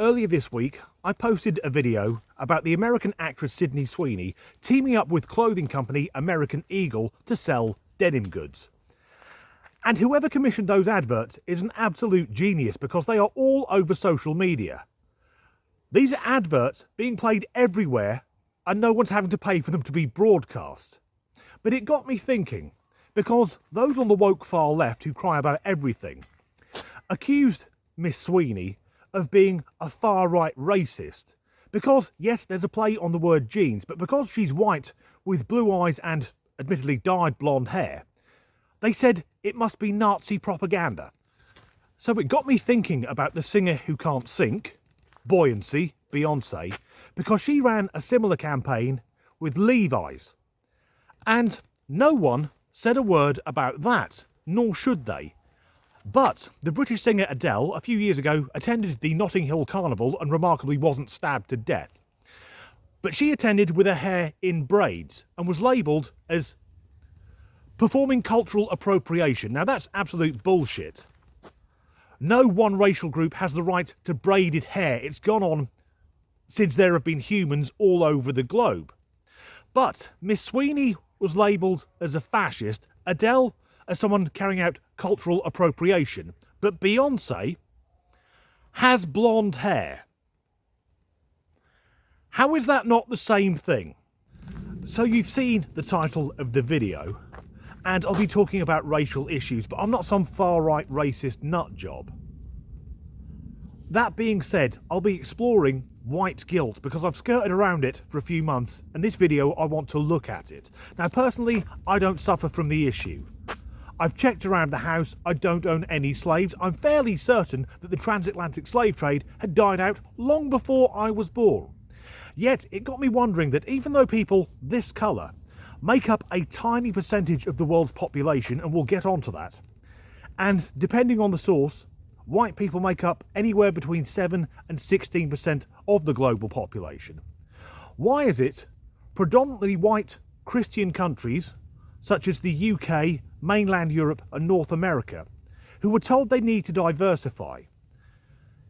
Earlier this week, I posted a video about the American actress Sydney Sweeney teaming up with clothing company American Eagle to sell denim goods. And whoever commissioned those adverts is an absolute genius because they are all over social media. These are adverts being played everywhere and no one's having to pay for them to be broadcast. But it got me thinking, because those on the woke far left who cry about everything accused Miss Sweeney of being a far-right racist. Because, yes, there's a play on the word jeans, but because she's white with blue eyes and admittedly dyed blonde hair, they said it must be Nazi propaganda. So it got me thinking about the singer who can't sink, Buoyancy, Beyonce, because she ran a similar campaign with Levi's. And no one said a word about that, nor should they. But the British singer Adele, a few years ago, attended the Notting Hill Carnival and remarkably wasn't stabbed to death. But she attended with her hair in braids and was labelled as performing cultural appropriation. Now that's absolute bullshit. No one racial group has the right to braided hair. It's gone on since there have been humans all over the globe. But Miss Sweeney was labelled as a fascist, Adele as someone carrying out cultural appropriation, but Beyonce has blonde hair. How is that not the same thing? So you've seen the title of the video, and I'll be talking about racial issues, but I'm not some far-right racist nut job. That being said, I'll be exploring white guilt because I've skirted around it for a few months, and this video I want to look at it. Now personally, I don't suffer from the issue. I've checked around the house, I don't own any slaves. I'm fairly certain that the transatlantic slave trade had died out long before I was born. Yet it got me wondering that even though people this colour make up a tiny percentage of the world's population, and we'll get onto that, and depending on the source, white people make up anywhere between 7 and 16% of the global population. Why is it predominantly white Christian countries, such as the UK, mainland Europe and North America, who were told they need to diversify,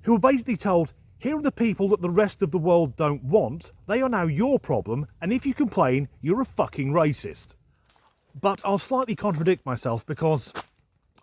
who were basically told, here are the people that the rest of the world don't want, they are now your problem, and if you complain, you're a fucking racist. But I'll slightly contradict myself because,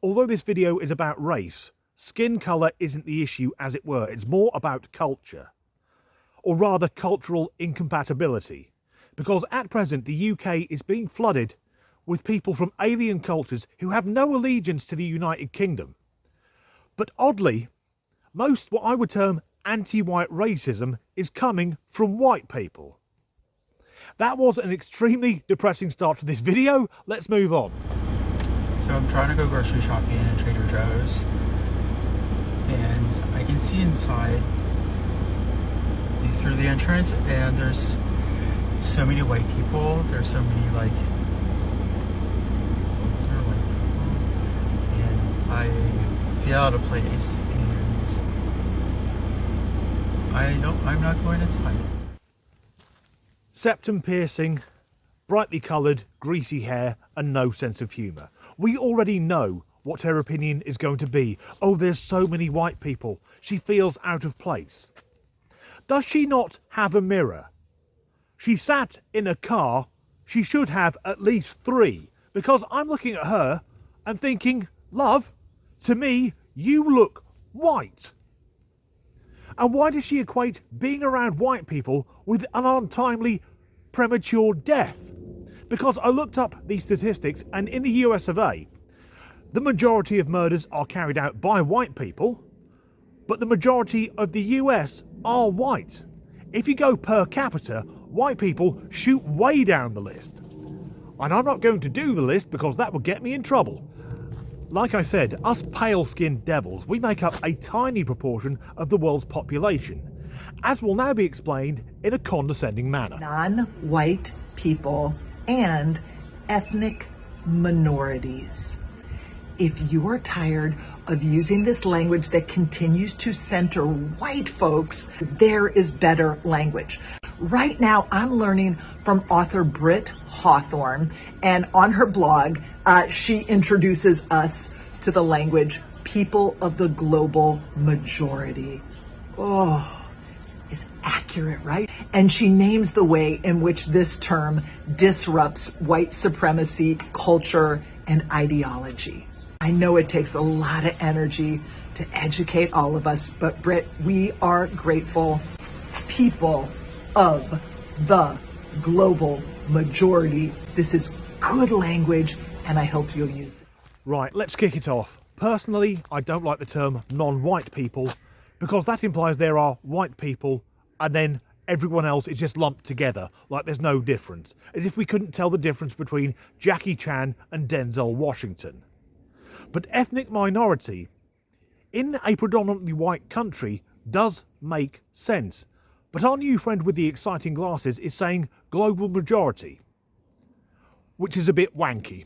although this video is about race, skin colour isn't the issue as it were, it's more about culture. Or rather, cultural incompatibility. Because at present, the UK is being flooded with people from alien cultures who have no allegiance to the United Kingdom. But oddly, most what I would term anti-white racism is coming from white people. That was an extremely depressing start to this video. Let's move on. So I'm trying to go grocery shopping at Trader Joe's, and I can see inside through the entrance, and there's so many white people. There's so many and I feel out of place, and I'm not going inside. Septum piercing, brightly coloured, greasy hair and no sense of humour. We already know what her opinion is going to be. Oh, there's so many white people. She feels out of place. Does she not have a mirror? She sat in a car. She should have at least 3, because I'm looking at her and thinking, love, to me, you look white. And why does she equate being around white people with an untimely premature death? Because I looked up these statistics, and in the US of A, the majority of murders are carried out by white people, but the majority of the US are white. If you go per capita, white people shoot way down the list. And I'm not going to do the list because that would get me in trouble. Like I said, us pale-skinned devils, we make up a tiny proportion of the world's population, as will now be explained in a condescending manner. Non-white people and ethnic minorities. If you're tired of using this language that continues to center white folks, there is better language. Right now, I'm learning from author Britt Hawthorne, and on her blog, she introduces us to the language people of the global majority. is accurate, right? And she names the way in which this term disrupts white supremacy, culture, and ideology. I know it takes a lot of energy to educate all of us, but Britt, we are grateful. People of the global majority. This is good language, and I hope you'll use it. Right, let's kick it off. Personally, I don't like the term non-white people because that implies there are white people and then everyone else is just lumped together, like there's no difference, as if we couldn't tell the difference between Jackie Chan and Denzel Washington. But ethnic minority in a predominantly white country does make sense. But our new friend with the exciting glasses is saying global majority, which is a bit wanky.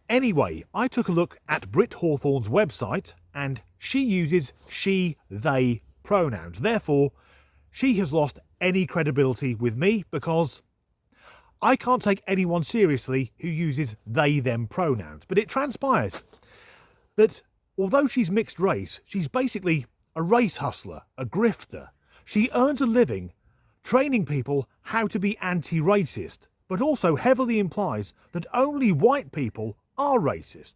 Anyway, I took a look at Britt Hawthorne's website and she uses she, they pronouns. Therefore, she has lost any credibility with me because I can't take anyone seriously who uses they, them pronouns. But it transpires that although she's mixed race, she's basically a race hustler, a grifter. She earns a living training people how to be anti-racist, but also heavily implies that only white people are racist.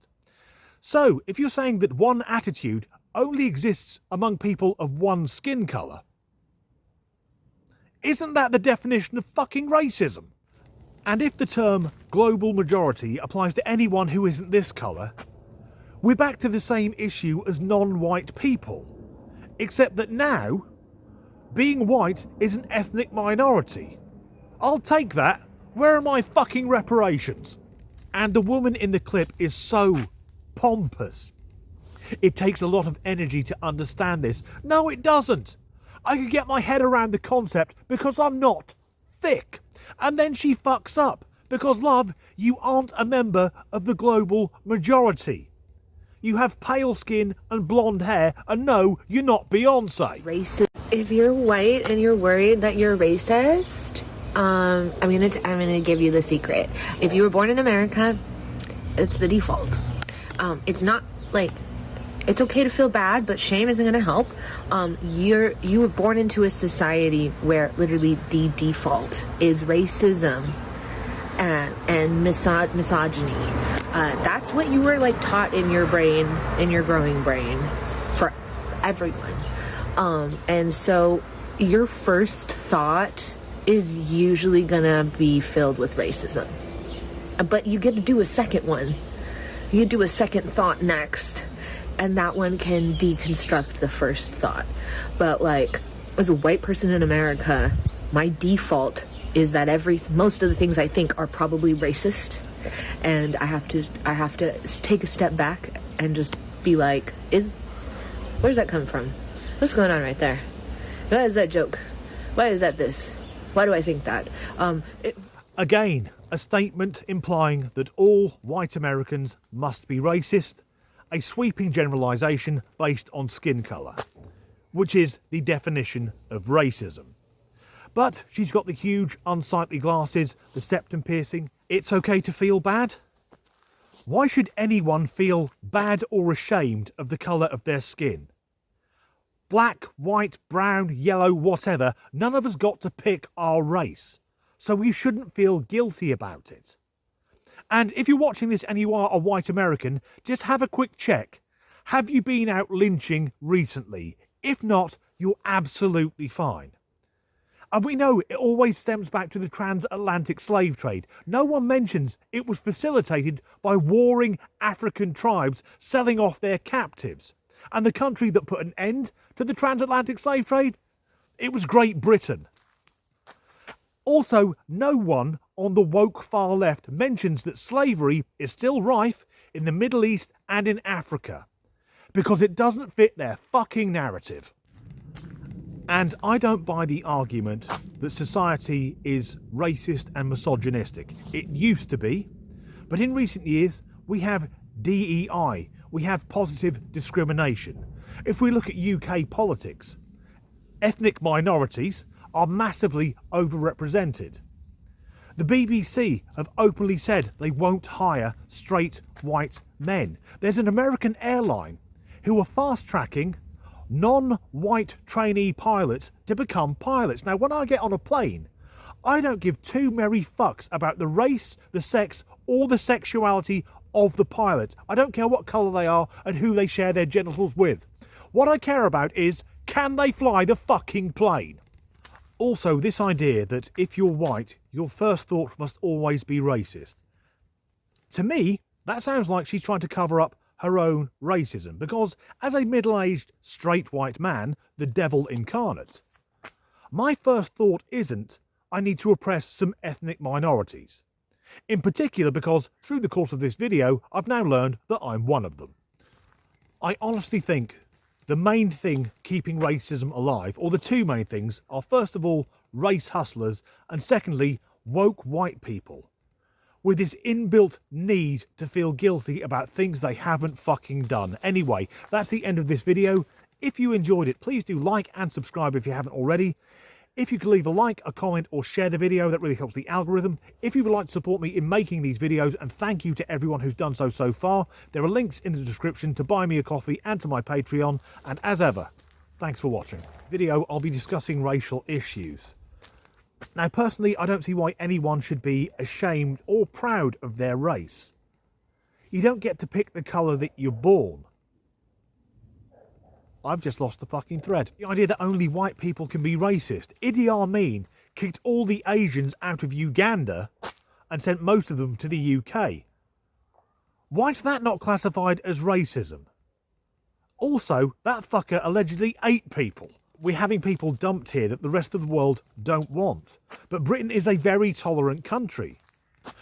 So, if you're saying that one attitude only exists among people of one skin colour, isn't that the definition of fucking racism? And if the term global majority applies to anyone who isn't this colour, we're back to the same issue as non-white people, except that now being white is an ethnic minority. I'll take that. Where are my fucking reparations? And the woman in the clip is so pompous. It takes a lot of energy to understand this. No, it doesn't. I could get my head around the concept because I'm not thick. And then she fucks up because, love, you aren't a member of the global majority. You have pale skin and blonde hair, and no, you're not Beyonce. Racist. If you're white and you're worried that you're racist, I'm gonna give you the secret. If you were born in America, it's the default. It's not like it's okay to feel bad, but shame isn't gonna help. You were born into a society where literally the default is racism and misogyny. That's what you were like taught in your brain, in your growing brain, for everyone. And so your first thought is usually gonna be filled with racism. But you get to do a second one. You do a second thought next, and that one can deconstruct the first thought. But like, as a white person in America, my default is that most of the things I think are probably racist, and I have to take a step back and just be like, where's that come from? What's going on right there? Why is that joke? Why is that this? Why do I think that? Again, a statement implying that all white Americans must be racist, a sweeping generalisation based on skin colour, which is the definition of racism. But she's got the huge unsightly glasses, the septum piercing. It's okay to feel bad? Why should anyone feel bad or ashamed of the colour of their skin? Black, white, brown, yellow, whatever, none of us got to pick our race. So we shouldn't feel guilty about it. And if you're watching this and you are a white American, just have a quick check. Have you been out lynching recently? If not, you're absolutely fine. And we know it always stems back to the transatlantic slave trade. No one mentions it was facilitated by warring African tribes selling off their captives. And the country that put an end to the transatlantic slave trade, it was Great Britain. Also, no one on the woke far left mentions that slavery is still rife in the Middle East and in Africa, because it doesn't fit their fucking narrative. And I don't buy the argument that society is racist and misogynistic. It used to be, but in recent years we have DEI, we have positive discrimination. If we look at UK politics, ethnic minorities are massively overrepresented. The BBC have openly said they won't hire straight white men. There's an American airline who are fast-tracking non-white trainee pilots to become pilots. Now, when I get on a plane, I don't give two merry fucks about the race, the sex, or the sexuality of the pilot. I don't care what colour they are and who they share their genitals with. What I care about is, can they fly the fucking plane? Also, this idea that if you're white, your first thought must always be racist. To me, that sounds like she's trying to cover up her own racism, because as a middle-aged, straight white man, the devil incarnate, my first thought isn't, I need to oppress some ethnic minorities. In particular because, through the course of this video, I've now learned that I'm one of them. I honestly think the main thing keeping racism alive, or the two main things, are first of all, race hustlers, and secondly, woke white people, with this inbuilt need to feel guilty about things they haven't fucking done. Anyway, that's the end of this video. If you enjoyed it, please do like and subscribe if you haven't already. If you could leave a like, a comment, or share the video, that really helps the algorithm. If you would like to support me in making these videos, and thank you to everyone who's done so far, there are links in the description to buy me a coffee and to my Patreon. And as ever, thanks for watching. Video, I'll be discussing racial issues. Now, personally, I don't see why anyone should be ashamed or proud of their race. You don't get to pick the colour that you're born. I've just lost the fucking thread. The idea that only white people can be racist. Idi Amin kicked all the Asians out of Uganda and sent most of them to the UK. Why's that not classified as racism? Also, that fucker allegedly ate people. We're having people dumped here that the rest of the world don't want. But Britain is a very tolerant country.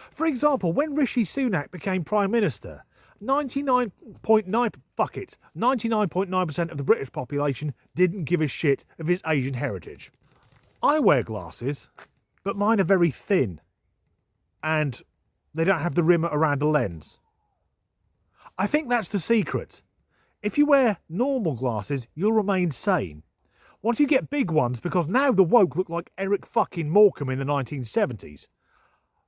For example, when Rishi Sunak became Prime Minister, 99.9% of the British population didn't give a shit of his Asian heritage. I wear glasses, but mine are very thin, and they don't have the rim around the lens. I think that's the secret. If you wear normal glasses, you'll remain sane. Once you get big ones, because now the woke look like Eric fucking Morecambe in the 1970s,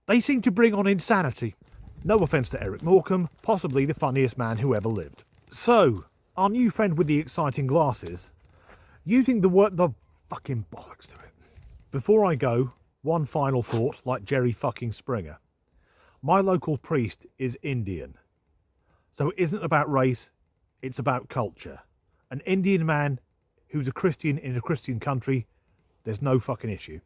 they seem to bring on insanity. No offence to Eric Morecambe, possibly the funniest man who ever lived. So, our new friend with the exciting glasses, using the word, the fucking bollocks to it. Before I go, one final thought, like Jerry fucking Springer. My local priest is Indian. So it isn't about race, it's about culture. An Indian man who's a Christian in a Christian country, there's no fucking issue.